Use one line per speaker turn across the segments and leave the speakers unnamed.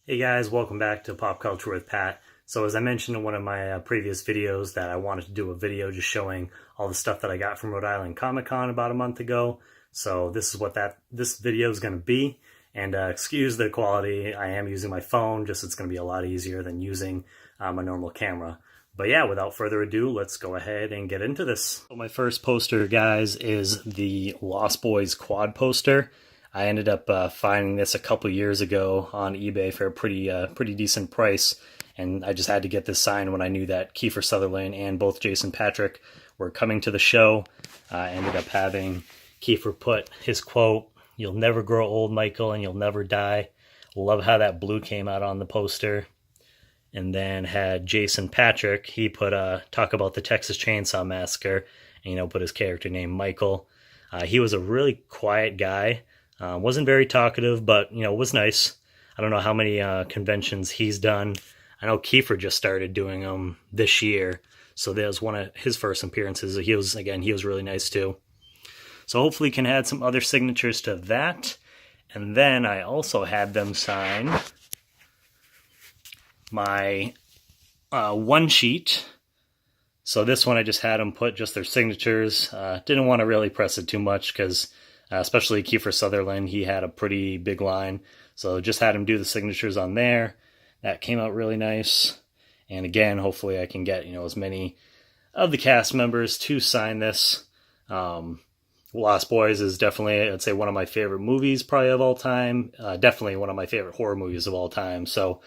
Hey guys, welcome back to Pop Culture with Pat. So as I mentioned in one of my previous videos that I wanted to do a video just showing all the stuff that I got from Rhode Island Comic Con about a month ago. So this is what this video is going to be. And excuse the quality, I am using my phone, just it's going to be a lot easier than using a normal camera. But yeah, without further ado, let's go ahead and get into this. So my first poster, guys, is the Lost Boys quad poster. I ended up finding this a couple years ago on eBay for a pretty decent price, and I just had to get this signed when I knew that Kiefer Sutherland and both Jason Patric were coming to the show. I ended up having Kiefer put his quote, "You'll never grow old, Michael, and you'll never die." Love how that blue came out on the poster. And then had Jason Patric, he put talk about the Texas Chainsaw Massacre, and put his character name Michael. He was a really quiet guy. Wasn't very talkative, but, was nice. I don't know how many conventions he's done. I know Kiefer just started doing them this year, so that was one of his first appearances. He was really nice too. So hopefully can add some other signatures to that. And then I also had them sign my one sheet. So this one I just had them put just their signatures. Didn't want to really press it too much because especially Kiefer Sutherland, he had a pretty big line. So just had him do the signatures on there. That came out really nice. And again, hopefully I can get, as many of the cast members to sign this. Lost Boys is definitely, I'd say, one of my favorite movies probably of all time. Definitely one of my favorite horror movies of all time. So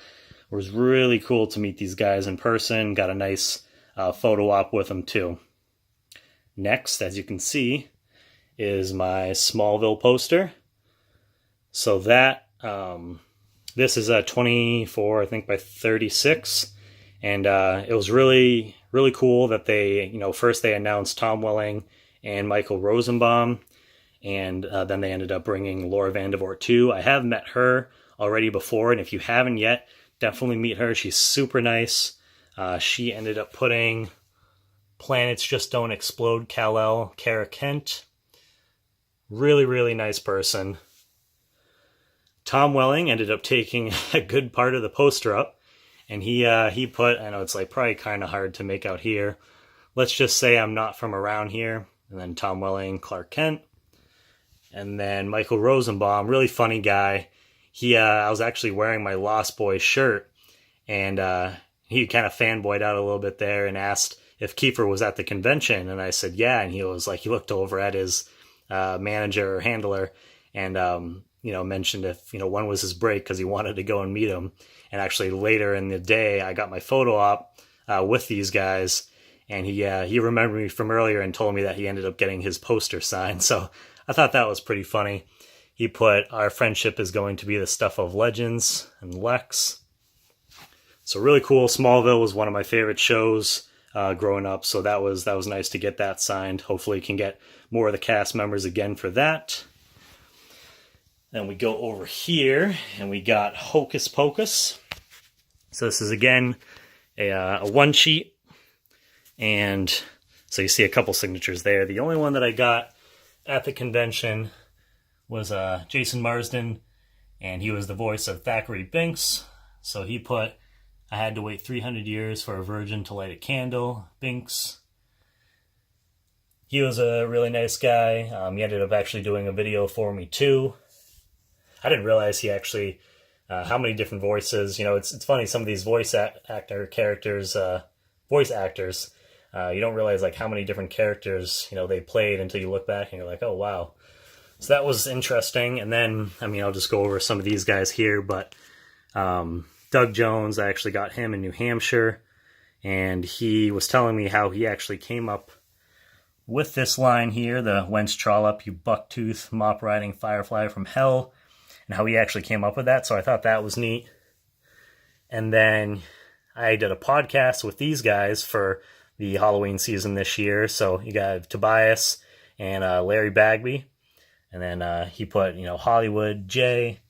it was really cool to meet these guys in person. Got a nice photo op with them too. Next, as you can see, is my Smallville poster. So that, this is a 24, I think, by 36. And it was really, really cool that they, first they announced Tom Welling and Michael Rosenbaum. And then they ended up bringing Laura Vandervoort too. I have met her already before. And if you haven't yet, definitely meet her. She's super nice. She ended up putting Planets Just Don't Explode, Kal-El, Kara Kent. Really, really nice person. Tom Welling ended up taking a good part of the poster up, and he put, I know it's like probably kind of hard to make out here, "Let's just say I'm not from around here." And then Tom Welling, Clark Kent. And then Michael Rosenbaum, really funny guy. I was actually wearing my Lost Boys shirt, and he kind of fanboyed out a little bit there and asked if Kiefer was at the convention, and I said yeah, and he was like, he looked over at his manager or handler and mentioned if when was his break because he wanted to go and meet him. And actually later in the day I got my photo op with these guys, and he remembered me from earlier and told me that he ended up getting his poster signed. So I thought that was pretty funny. He put, "Our friendship is going to be the stuff of legends," and Lex. So really cool. Smallville was one of my favorite shows growing up, so that was nice to get that signed. Hopefully can get more of the cast members again for that. Then we go over here and we got Hocus Pocus. So this is again a one sheet, and so you see a couple signatures there. The only one that I got at the convention was Jason Marsden, and he was the voice of Thackeray Binks. So he put, "I had to wait 300 years for a virgin to light a candle, Binks." He was a really nice guy. He ended up actually doing a video for me too. I didn't realize he actually, how many different voices. It's funny, some of these voice actors, you don't realize like how many different characters, they played until you look back and you're like, oh wow. So that was interesting. And then, I'll just go over some of these guys here, but Doug Jones, I actually got him in New Hampshire, and he was telling me how he actually came up with this line here, the "Whence trollop, you bucktooth, mop-riding firefly from hell," and how he actually came up with that, so I thought that was neat. And then I did a podcast with these guys for the Halloween season this year, so you got Tobias and Larry Bagby, and then he put, Hollywood J,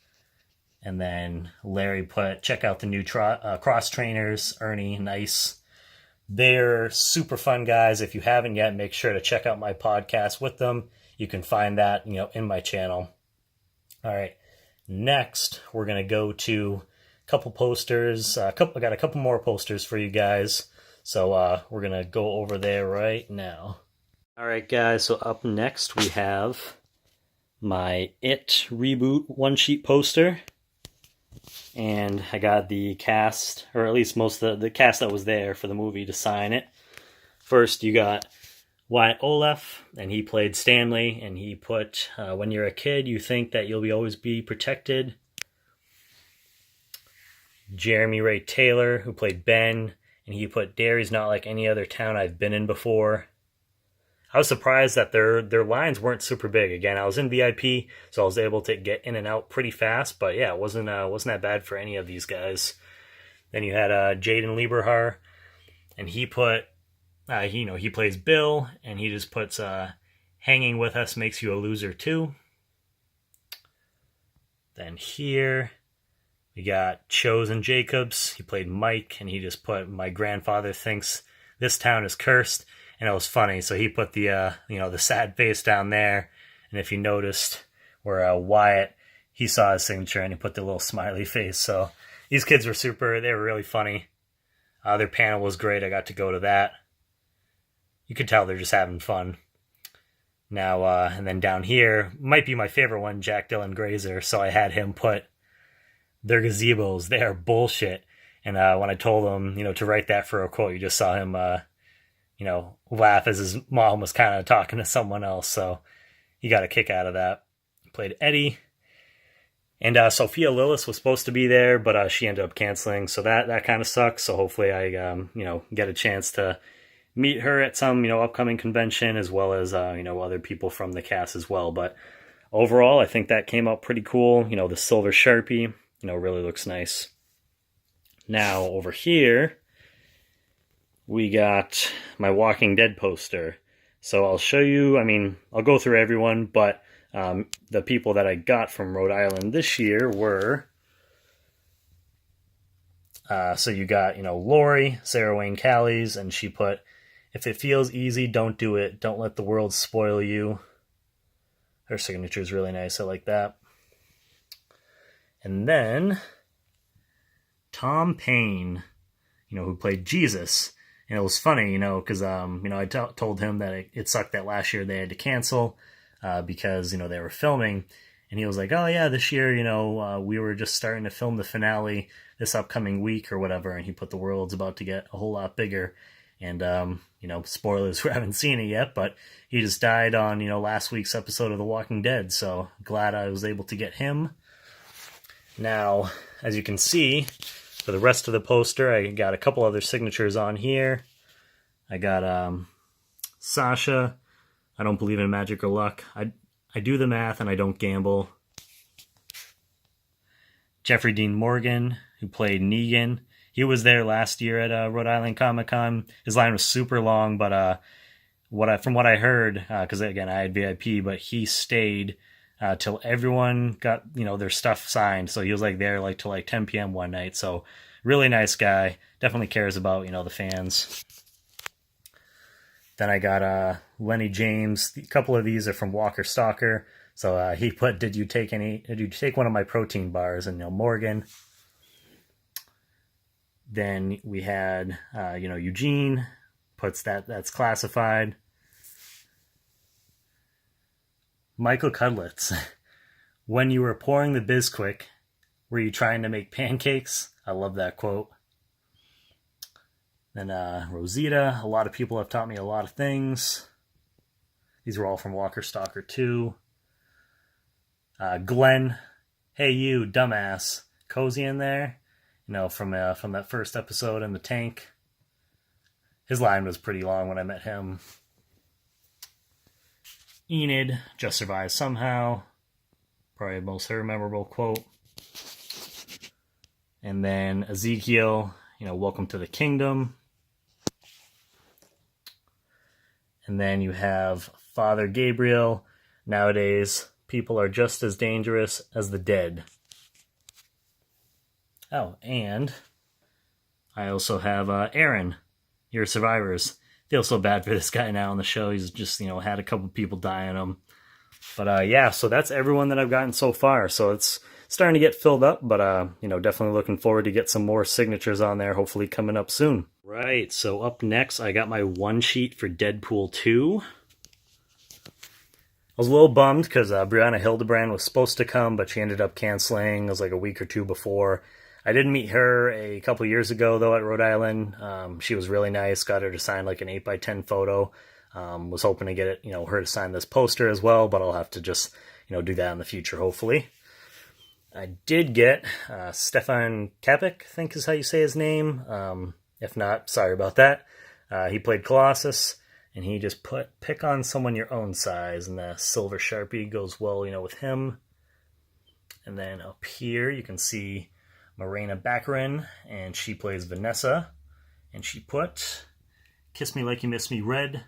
and then Larry put, "Check out the new cross trainers, Ernie, nice." They're super fun guys. If you haven't yet, make sure to check out my podcast with them. You can find that, in my channel. All right. Next, we're going to go to couple posters. I got a couple more posters for you guys. So we're going to go over there right now. All right, guys. So up next we have my It Reboot one-sheet poster. And I got the cast, or at least most of the cast that was there for the movie to sign it. First, you got Wyatt Olaf, and he played Stanley, and he put, when you're a kid, you think that you'll always be protected. Jeremy Ray Taylor, who played Ben, and he put, Derry's not like any other town I've been in before. I was surprised that their lines weren't super big. Again, I was in VIP, so I was able to get in and out pretty fast, but yeah, it wasn't that bad for any of these guys. Then you had Jaden Lieberhar, and he put, he plays Bill, and he just puts, hanging with us makes you a loser too. Then here, we got Chosen Jacobs. He played Mike, and he just put, my grandfather thinks this town is cursed, and it was funny. So he put the, the sad face down there, and if you noticed, where Wyatt, he saw his signature, and he put the little smiley face. So these kids were super, they were really funny. Their panel was great. I got to go to that. You could tell they're just having fun. Now, and then down here, might be my favorite one, Jack Dylan Grazer. So I had him put, their gazebos, they are bullshit. And when I told him, to write that for a quote, you just saw him, laugh as his mom was kind of talking to someone else. So he got a kick out of that. Played Eddie. And Sophia Lillis was supposed to be there, but she ended up canceling. So that kind of sucks. So hopefully I, get a chance to meet her at some, upcoming convention, as well as, other people from the cast as well. But overall, I think that came out pretty cool. The silver Sharpie, really looks nice. Now, over here, we got my Walking Dead poster. So I'll show you, I'll go through everyone, but the people that I got from Rhode Island this year were, so you got, Lori, Sarah Wayne Callies, and she put, if it feels easy, don't do it. Don't let the world spoil you. Her signature is really nice. I like that. And then Tom Payne, who played Jesus. And it was funny, because, I told him that it sucked that last year they had to cancel because, they were filming. And he was like, oh, yeah, this year, we were just starting to film the finale this upcoming week or whatever. And he put the world's about to get a whole lot bigger. And, spoilers, we haven't seen it yet, but he just died on, last week's episode of The Walking Dead. So glad I was able to get him. Now, as you can see, for the rest of the poster, I got a couple other signatures on here. I got Sasha. I don't believe in magic or luck. I do the math and I don't gamble. Jeffrey Dean Morgan, who played Negan. He was there last year at Rhode Island Comic Con. His line was super long, but from what I heard, because again I had VIP, but he stayed till everyone got their stuff signed. So he was there till 10 p.m. one night. So really nice guy. Definitely cares about the fans. Then I got Lenny James. A couple of these are from Walker Stalker. So he put, did you take one of my protein bars? And Morgan. Then we had, Eugene puts that's classified. Michael Cudlitz. When you were pouring the Bisquick, were you trying to make pancakes? I love that quote. Then Rosita. A lot of people have taught me a lot of things. These were all from Walker Stalker 2. Glenn. Hey, you, dumbass. Cozy in there. From that first episode in the tank. His line was pretty long when I met him. Enid, just survived somehow. Probably most her memorable quote. And then Ezekiel, welcome to the kingdom. And then you have Father Gabriel. Nowadays, people are just as dangerous as the dead. Oh, and I also have Aaron, your survivors. Feel so bad for this guy now on the show. He's just, had a couple people die on him. But yeah, so that's everyone that I've gotten so far. So it's starting to get filled up, but definitely looking forward to get some more signatures on there, hopefully coming up soon. Right, so up next, I got my one sheet for Deadpool 2. I was a little bummed because Brianna Hildebrand was supposed to come, but she ended up canceling. It was like a week or two before. I did meet her a couple years ago, though, at Rhode Island. She was really nice. Got her to sign like an 8x10 photo. Was hoping to get it, her to sign this poster as well, but I'll have to just, do that in the future, hopefully. I did get Stefan Kapik, I think is how you say his name. If not, sorry about that. He played Colossus. And he just put pick on someone your own size, and the silver Sharpie goes well, with him. And then up here you can see Morena Baccarin, and she plays Vanessa. And she put Kiss Me Like You Miss Me Red.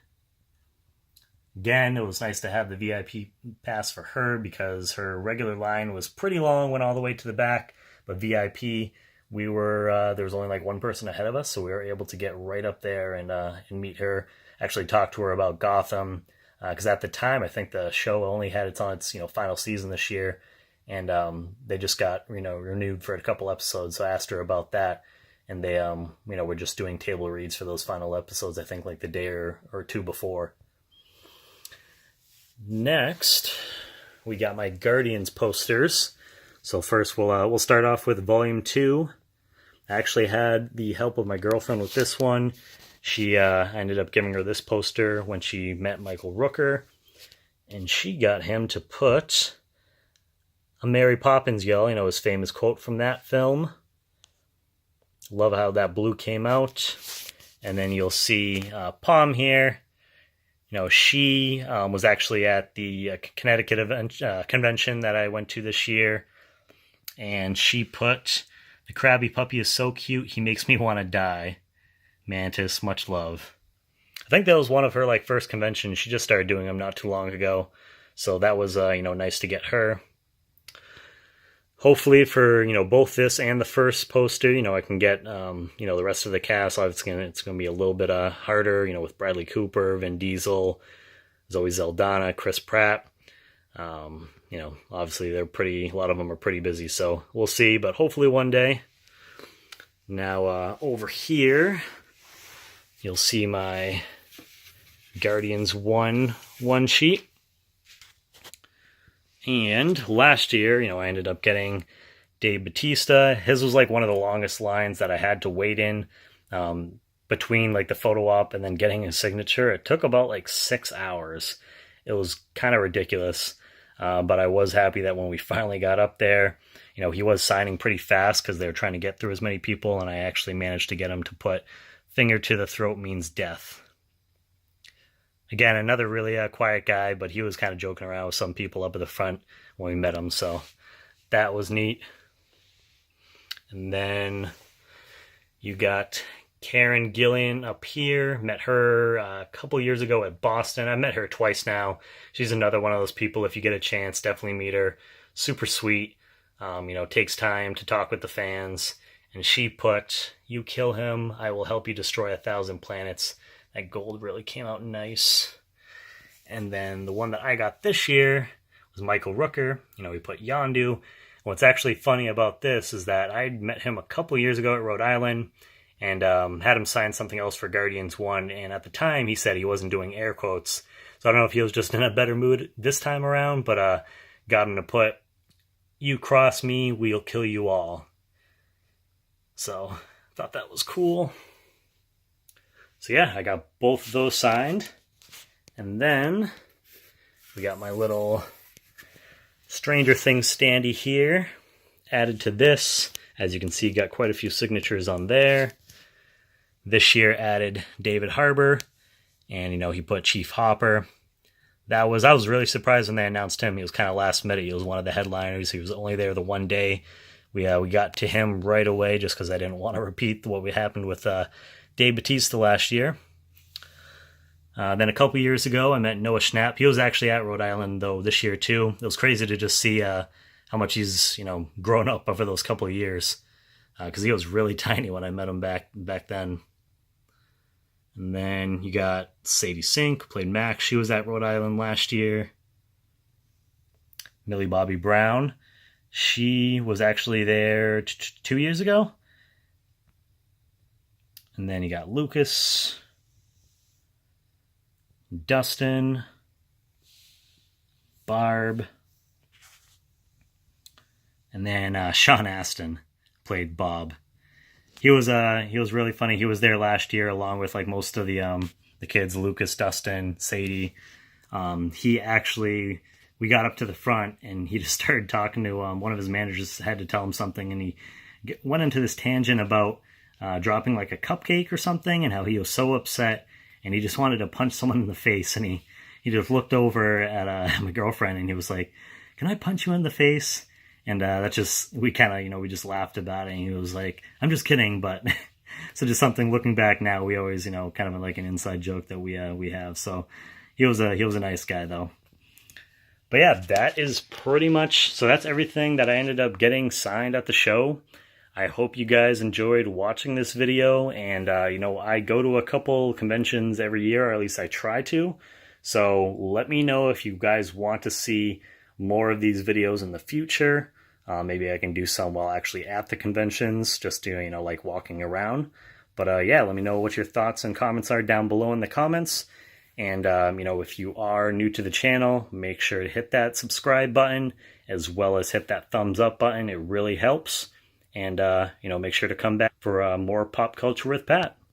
Again, it was nice to have the VIP pass for her because her regular line was pretty long, went all the way to the back. But VIP, there was only like one person ahead of us, so we were able to get right up there and meet her. Actually talk to her about Gotham, because at the time I think the show only had its final season this year, and they just got renewed for a couple episodes. So I asked her about that, and they were just doing table reads for those final episodes. I think like the day or two before. Next, we got my Guardians posters. So first we'll start off with Volume 2. I actually had the help of my girlfriend with this one. She ended up giving her this poster when she met Michael Rooker, and she got him to put a Mary Poppins yell, his famous quote from that film. Love how that blue came out. And then you'll see Palm here. She was actually at the Connecticut convention that I went to this year, and she put, "The Krabby Puppy is so cute, he makes me want to die. Mantis, much love." I think that was one of her first conventions. She just started doing them not too long ago, so that was nice to get her. Hopefully for both this and the first poster, I can get the rest of the cast. It's gonna be a little bit harder, with Bradley Cooper, Vin Diesel, Zoe Saldana, Chris Pratt. Obviously a lot of them are pretty busy, so we'll see. But hopefully one day. Now over here, you'll see my Guardians 1 sheet. And last year, I ended up getting Dave Bautista. His was one of the longest lines that I had to wait in between the photo op and then getting his signature. It took about 6 hours. It was kind of ridiculous. But I was happy that when we finally got up there, he was signing pretty fast because they were trying to get through as many people, and I actually managed to get him to put "Finger to the throat means death." Again, another really quiet guy, but he was kind of joking around with some people up at the front when we met him, so that was neat. And then you got Karen Gillian up here. Met her a couple years ago at Boston. I met her twice now. She's another one of those people, if you get a chance, definitely meet her. Super sweet. Takes time to talk with the fans. And she put, "You kill him, I will help you destroy 1,000 planets." That gold really came out nice. And then the one that I got this year was Michael Rooker. He put Yondu. What's actually funny about this is that I met him a couple years ago at Rhode Island and had him sign something else for Guardians 1. And at the time, he said he wasn't doing air quotes. So I don't know if he was just in a better mood this time around, but got him to put, "You cross me, we'll kill you all." So I thought that was cool. So yeah, I got both of those signed. And then we got my little Stranger Things standee here added to this. As you can see, got quite a few signatures on there. This year added David Harbour, and he put Chief Hopper. I was really surprised when they announced him. He was kind of last minute. He was one of the headliners. He was only there the one day. We got to him right away just because I didn't want to repeat what happened with Dave Bautista last year. Then a couple years ago, I met Noah Schnapp. He was actually at Rhode Island, though, this year, too. It was crazy to just see how much he's, grown up over those couple of years. Because he was really tiny when I met him back then. And then you got Sadie Sink, who played Max. She was at Rhode Island last year. Millie Bobby Brown. She was actually there 2 years ago. And then you got Lucas, Dustin, Barb, and then Sean Astin played Bob. He was really funny. He was there last year along with like most of the kids, Lucas, Dustin, Sadie. He actually, we got up to the front and he just started talking to one of his managers, had to tell him something, and he went into this tangent about dropping like a cupcake or something and how he was so upset and he just wanted to punch someone in the face, and he just looked over at my girlfriend and he was like, "Can I punch you in the face?" And that just, we kind of, we just laughed about it, and he was like, "I'm just kidding," but so just something, looking back now, we always, kind of like an inside joke that we have. So he was a nice guy though. But yeah, that is pretty much, so that's everything that I ended up getting signed at the show. I hope you guys enjoyed watching this video, and I go to a couple conventions every year, or at least I try to. So let me know if you guys want to see more of these videos in the future. Maybe I can do some while actually at the conventions, just doing, like walking around. But yeah, let me know what your thoughts and comments are down below in the comments. And, if you are new to the channel, make sure to hit that subscribe button, as well as hit that thumbs up button. It really helps. And, make sure to come back for more Pop Culture with Pat.